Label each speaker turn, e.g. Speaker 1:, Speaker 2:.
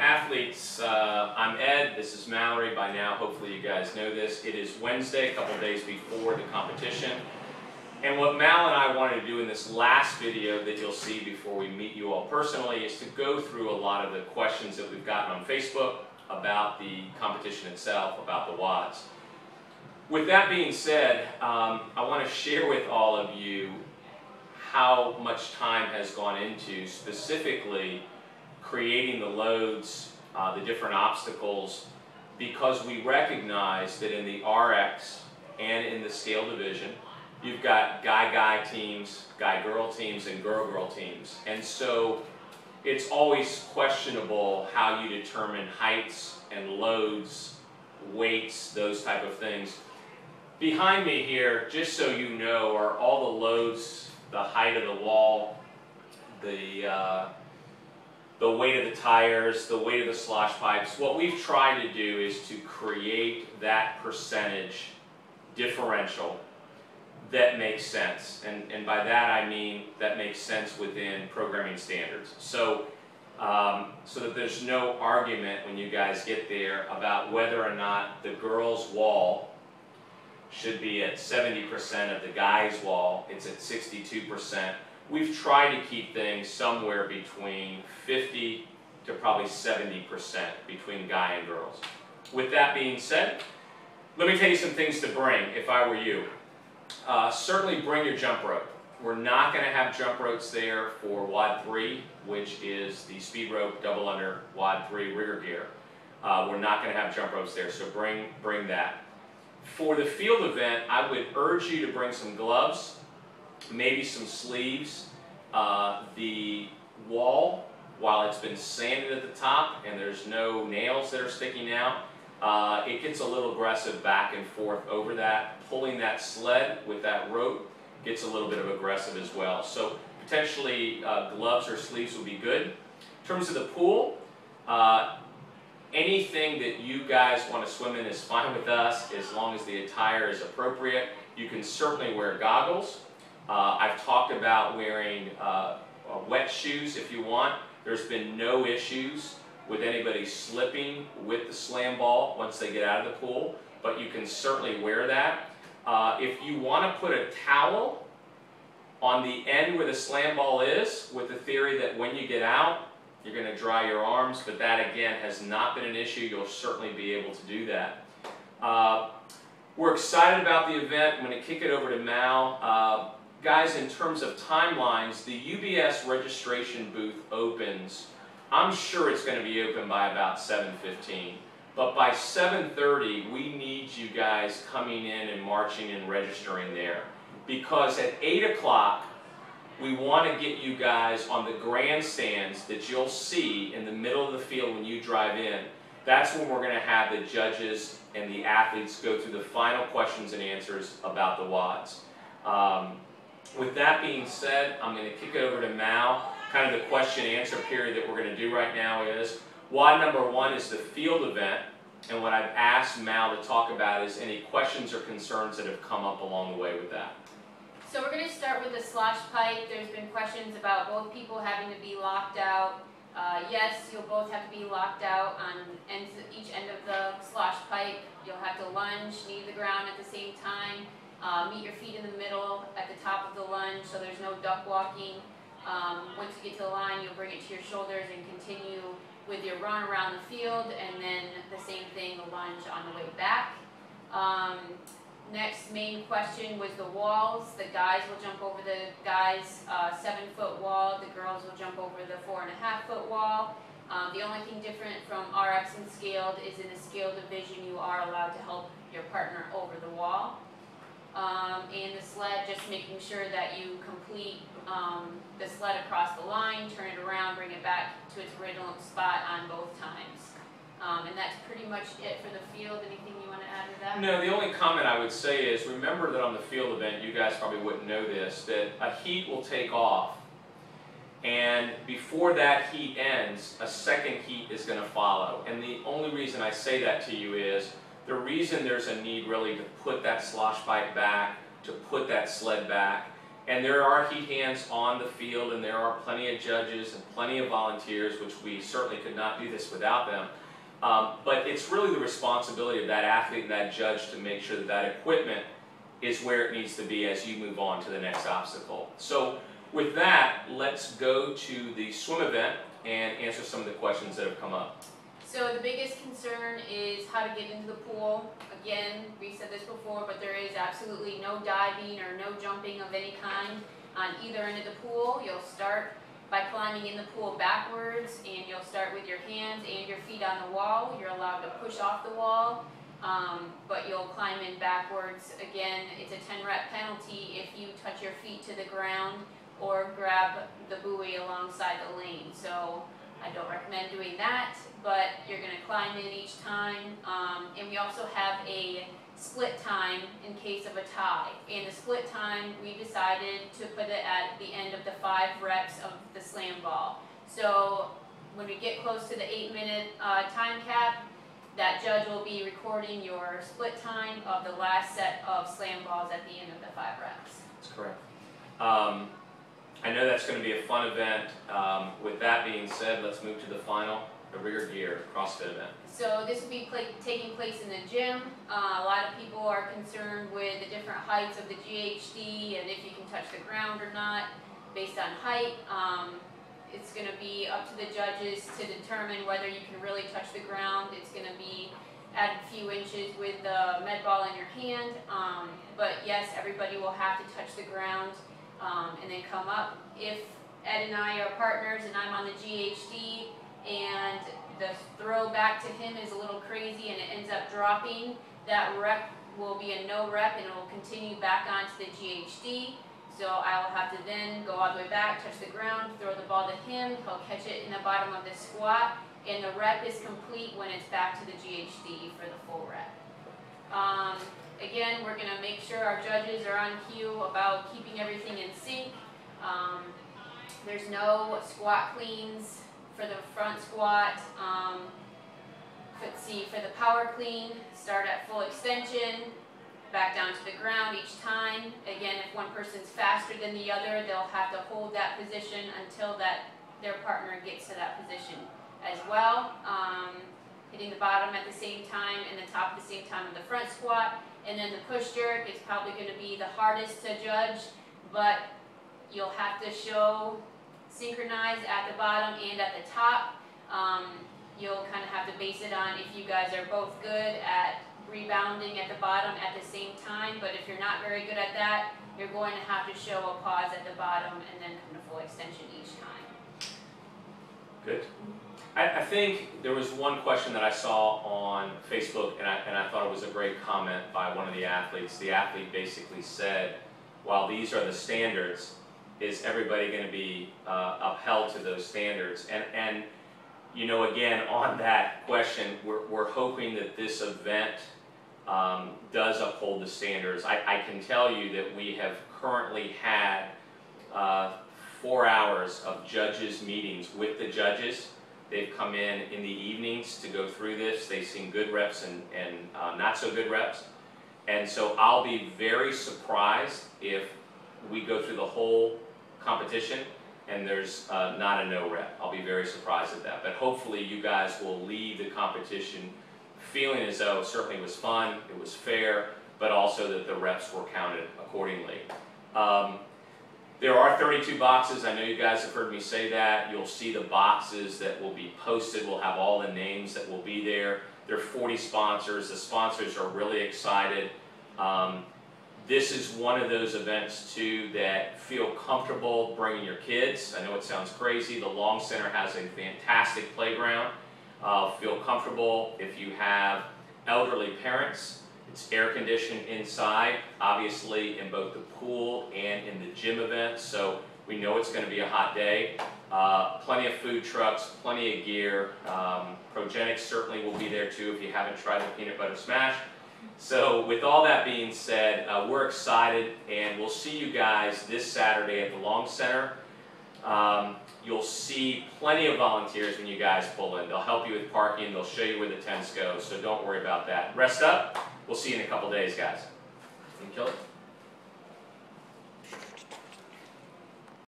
Speaker 1: athletes, I'm Ed, this is Mallory. By now, hopefully you guys know this. It is Wednesday, a couple days before the competition. And what Mal and I wanted to do in this last video that you'll see before we meet you all personally is to go through a lot of the questions that we've gotten on Facebook about the competition itself, about the WODs. With that being said, I want to share with all of you how much time has gone into specifically creating the loads, the different obstacles, because we recognize that in the RX and in the scale division, you've got guy-guy teams, guy-girl teams, and girl-girl teams. And so it's always questionable how you determine heights and loads, weights, those type of things. Behind me here, just so you know, are all the loads, the height of the wall, the weight of the tires, the weight of the slosh pipes. What we've tried to do is to create that percentage differential that makes sense. And by that I mean that makes sense within programming standards. So, so that there's no argument when you guys get there about whether or not the girls' wall should be at 70% of the guys' wall. It's at 62%. We've tried to keep things somewhere between 50 to probably 70% between guy and girls. With that being said, let me tell you some things to bring if I were you. Certainly bring your jump rope. We're not going to have jump ropes there for WOD 3, which is the speed rope double under WOD 3 rigger gear. We're not going to have jump ropes there, so bring that. For the field event, I would urge you to bring some gloves, maybe some sleeves. The wall, while it's been sanded at the top and there's no nails that are sticking out, it gets a little aggressive back and forth over that. Pulling that sled with that rope gets a little bit of aggressive as well. So potentially gloves or sleeves would be good. In terms of the pool, anything that you guys want to swim in is fine with us as long as the attire is appropriate. You can certainly wear goggles. I've talked about wearing wet shoes if you want. There's been no issues with anybody slipping with the slam ball once they get out of the pool, but you can certainly wear that. If you want to put a towel on the end where the slam ball is, with the theory that when you get out, you're going to dry your arms, but that again has not been an issue. You'll certainly be able to do that. We're excited about the event. I'm going to kick it over to Mal. Guys, in terms of timelines, the UBS registration booth opens. I'm sure it's going to be open by about 7:15. But by 7:30, we need you guys coming in and marching and registering there. Because at 8 o'clock, we want to get you guys on the grandstands that you'll see in the middle of the field when you drive in. That's when we're going to have the judges and the athletes go through the final questions and answers about the WODs. With that being said, I'm going to kick it over to Mal. Kind of the question-answer period that we're going to do right now is, WOD number 1 is the field event, and what I've asked Mal to talk about is any questions or concerns that have come up along the way with that.
Speaker 2: So we're going to start with the slosh pipe. There's been questions about both people having to be locked out. Yes, you'll both have to be locked out on each end of the slosh pipe. You'll have to lunge, knee to the ground at the same time. Meet your feet in the middle at the top of the lunge, so there's no duck walking. Once you get to the line, you'll bring it to your shoulders and continue with your run around the field, and then the same thing, the lunge on the way back. Next main question was the walls. The guys will jump over the guys' 7-foot wall. The girls will jump over the 4.5-foot wall. The only thing different from RX and scaled is in the scaled division, you are allowed to help your partner over the wall. And the sled, just making sure that you complete the sled across the line, turn it around, bring it back to its original spot on both times. And that's pretty much it for the field. Anything you want to add to that?
Speaker 1: No, the only comment I would say is, remember that on the field event, you guys probably wouldn't know this, that a heat will take off, and before that heat ends, a second heat is going to follow. And the only reason I say that to you is, the reason there's a need really to put that slosh pipe back, to put that sled back, And there are heat hands on the field, and there are plenty of judges and plenty of volunteers, which we certainly could not do this without them. But it's really the responsibility of that athlete and that judge to make sure that that equipment is where it needs to be as you move on to the next obstacle. So with that, let's go to the swim event and answer some of the questions that have come up.
Speaker 2: So the biggest concern is how to get into the pool. Again, we said this before, but there is absolutely no diving or no jumping of any kind on either end of the pool. You'll start by climbing in the pool backwards, and you'll start with your hands and your feet on the wall. You're allowed to push off the wall, but you'll climb in backwards. Again, it's a 10-rep penalty if you touch your feet to the ground or grab the buoy alongside the lane. So I don't recommend doing that, but you're going to climb in each time. And we also have a split time in case of a tie. And the split time, we decided to put it at the end of the 5 reps of the slam ball. So when we get close to the 8-minute time cap, that judge will be recording your split time of the last set of slam balls at the end of the 5 reps.
Speaker 1: That's correct. I know that's going to be a fun event. With that being said, let's move to the final, the rear gear CrossFit event.
Speaker 2: So this will be taking place in the gym. A lot of people are concerned with the different heights of the GHD and if you can touch the ground or not based on height. It's going to be up to the judges to determine whether you can really touch the ground. It's going to be added a few inches with the med ball in your hand. But yes, everybody will have to touch the ground and then come up. If Ed and I are partners and I'm on the GHD and the throw back to him is a little crazy and it ends up dropping, that rep will be a no rep and it will continue back onto the GHD. So I will have to then go all the way back, touch the ground, throw the ball to him, he'll catch it in the bottom of the squat, and the rep is complete when it's back to the GHD for the full rep. Again, we're going to make sure our judges are on cue about keeping everything in sync. There's no squat cleans for the front squat. Let's see, for the power clean, start at full extension, back down to the ground each time. Again, if one person's faster than the other, they'll have to hold that position until their partner gets to that position as well. Hitting the bottom at the same time and the top at the same time of the front squat. And then the push jerk is probably going to be the hardest to judge, but you'll have to show synchronize at the bottom and at the top. You'll kind of have to base it on if you guys are both good at rebounding at the bottom at the same time, but if you're not very good at that, you're going to have to show a pause at the bottom and then come to full extension each time.
Speaker 1: Good. I think there was one question that I saw on Facebook, and I thought it was a great comment by one of the athletes. The athlete basically said, while these are the standards, is everybody going to be upheld to those standards? And you know, again, on that question, we're hoping that this event does uphold the standards. I can tell you that we have currently had 4 hours of judges meetings with the judges. They've come in the evenings to go through this. They've seen good reps and not so good reps. And so I'll be very surprised if we go through the whole competition and there's not a no rep. I'll be very surprised at that. But hopefully you guys will leave the competition feeling as though it certainly was fun, it was fair, but also that the reps were counted accordingly. There are 32 boxes. I know you guys have heard me say that. You'll see the boxes that will be posted. We'll have all the names that will be there. There are 40 sponsors. The sponsors are really excited. This is one of those events, too, that feel comfortable bringing your kids. I know it sounds crazy. The Long Center has a fantastic playground. Feel comfortable if you have elderly parents. It's air conditioned inside, obviously in both the pool and in the gym event, so we know it's going to be a hot day. Plenty of food trucks, plenty of gear. Progenics certainly will be there too if you haven't tried the peanut butter smash. So with all that being said, we're excited, and we'll see you guys this Saturday at the Long Center. You'll see plenty of volunteers when you guys pull in. They'll help you with parking. They'll show you where the tents go, so don't worry about that. Rest up. We'll see you in a couple days, guys. You kill it?